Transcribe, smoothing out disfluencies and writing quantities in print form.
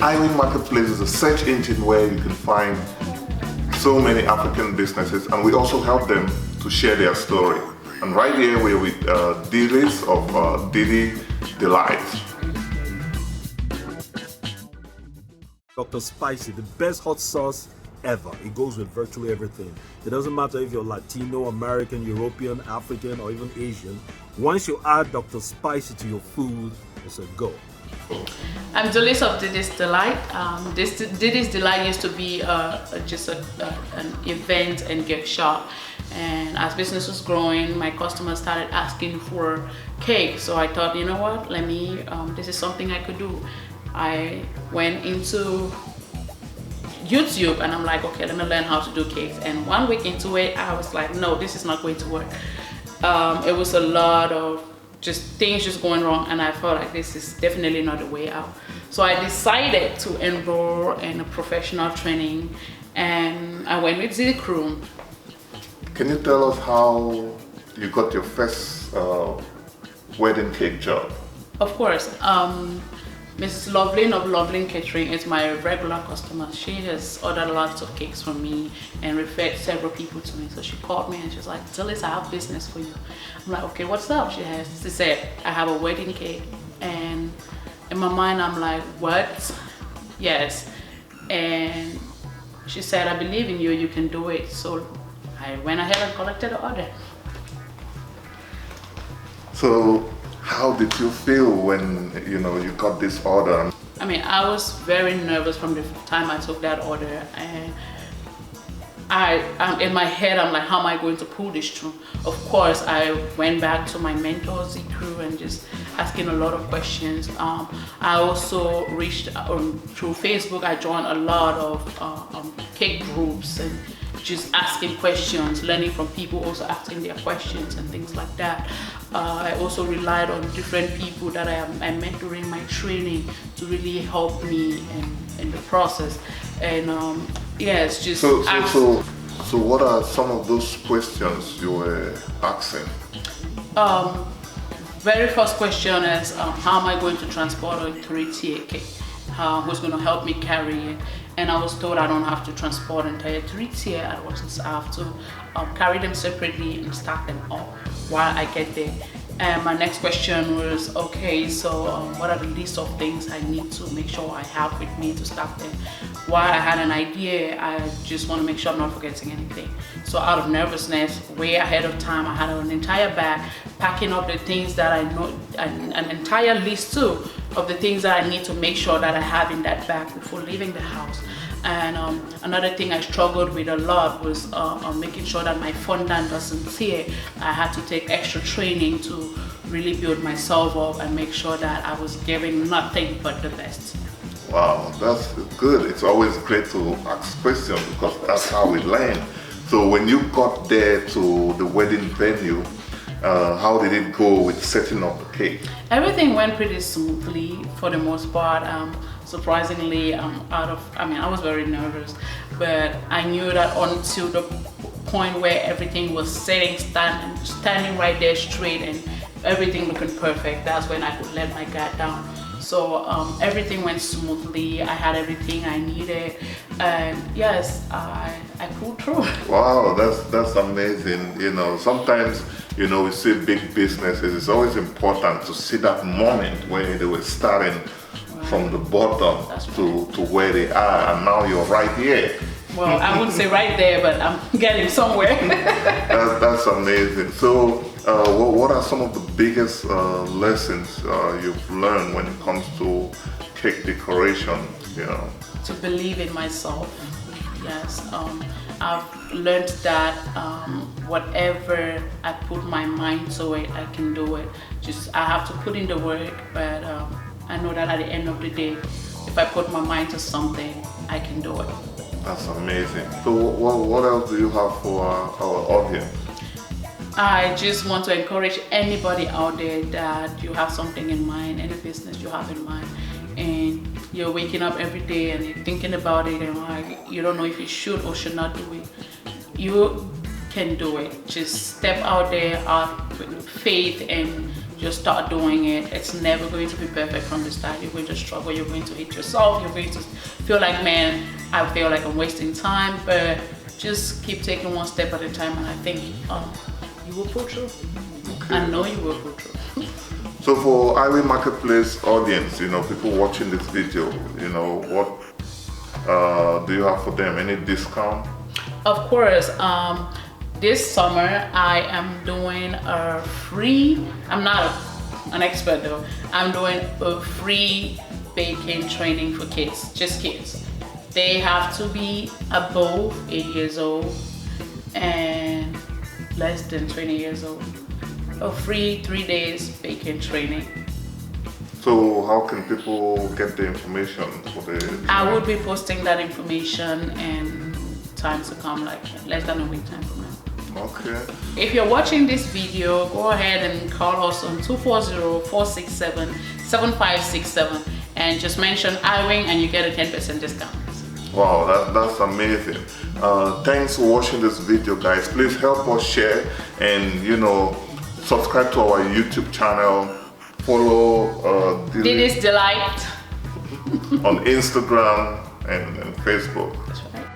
Iwing Marketplace is a search engine where you can find so many African businesses, and we also help them to share their story. And right here we're with Dilys of Dee-Dee Delights. Dr. Spicy, the best hot sauce ever. It goes with virtually everything. It doesn't matter if you're Latino, American, European, African, or even Asian. Once you add Dr. Spicy to your food, it's a go. I'm Dilys of Dee-Dee's Delights. Dee-Dee's Delight used to be just an event and gift shop, and as business was growing, my customers started asking for cake. So I thought, you know what, this is something I could do. I went into YouTube and I'm like, okay, let me learn how to do cakes. And 1 week into it, I was like, no, this is not going to work. It was a lot of things just going wrong, and I felt like this is definitely not the way out. So I decided to enroll in a professional training, and I went with the crew. Can you tell us how you got your first wedding cake job? Of course. Mrs. Loveland of Loveland Catering is my regular customer. She has ordered lots of cakes from me and referred several people to me. So she called me and she's like, Dilys, I have business for you. I'm like, okay, what's up? She said, I have a wedding cake. And in my mind, I'm like, what? Yes. And she said, I believe in you, you can do it. So I went ahead and collected the order. So how did you feel when you got this order? I mean, I was very nervous from the time I took that order, and I'm in my head, I'm like, how am I going to pull this through? Of course, I went back to my mentor, Z Crew, and just asking a lot of questions. I also reached through Facebook. I joined a lot of cake groups and just asking questions, learning from people, also asking their questions and things like that. I also relied on different people that I'm mentoring my training to really help me in the process. And yes, just so what are some of those questions you were asking? Very first question is, how am I going to transport a 3-tier cake? Who's going to help me carry it? And I was told I don't have to transport entire 3-tier. I have to carry them separately and stack them up while I get there. And my next question was, okay, so what are the list of things I need to make sure I have with me to stack them? While I had an idea, I just want to make sure I'm not forgetting anything. So out of nervousness, way ahead of time, I had an entire bag packing up the things that I know, an entire list too of the things that I need to make sure that I have in that bag before leaving the house. And another thing I struggled with a lot was making sure that my fondant doesn't tear. I had to take extra training to really build myself up and make sure that I was giving nothing but the best. Wow, that's good. It's always great to ask questions because that's how we learn. So when you got there to the wedding venue, how did it go with setting up the cake? Everything went pretty smoothly for the most part. Surprisingly, I was very nervous, but I knew that until the point where everything was standing right there straight and everything looking perfect, that's when I could let my guard down. So everything went smoothly. I had everything I needed, and yes, I pulled through. Wow, that's amazing. Sometimes we see big businesses. It's always important to see that moment where they were starting from the bottom to where they are, and now you're right here. Well, I wouldn't say right there, but I'm getting somewhere. That's amazing. So what are some of the biggest lessons you've learned when it comes to cake decoration? To believe in myself. Yes, I've learned that whatever I put my mind to it, I can do it. I have to put in the work, but I know that at the end of the day, if I put my mind to something, I can do it. That's amazing. So what else do you have for our audience? I just want to encourage anybody out there that you have something in mind, any business you have in mind, and you're waking up every day and you're thinking about it and you don't know if you should or should not do it. You can do it. Just step out there with faith and just start doing it. It's never going to be perfect from the start. You're going to struggle, you're going to hate yourself, you're going to feel like, man, I feel like I'm wasting time, but just keep taking one step at a time, and I think you will pull through. Okay. I know you will pull through. So for Iwing Marketplace audience, people watching this video, what do you have for them? Any discount? Of course, this summer I am doing a free, I'm not an expert though, I'm doing a free baking training for kids, just kids. They have to be above 8 years old and less than 20 years old. A free 3 days baking training. So how can people get the information for the... I will be posting that information in time to come, like less than a week time from now. Okay. If you're watching this video, go ahead and call us on 240-467-7567 and just mention Iwing and you get a 10% discount. Wow, that's amazing. Thanks for watching this video, guys. Please help us share and subscribe to our YouTube channel. Follow DEEDEE'S Delights on Instagram and Facebook. That's right.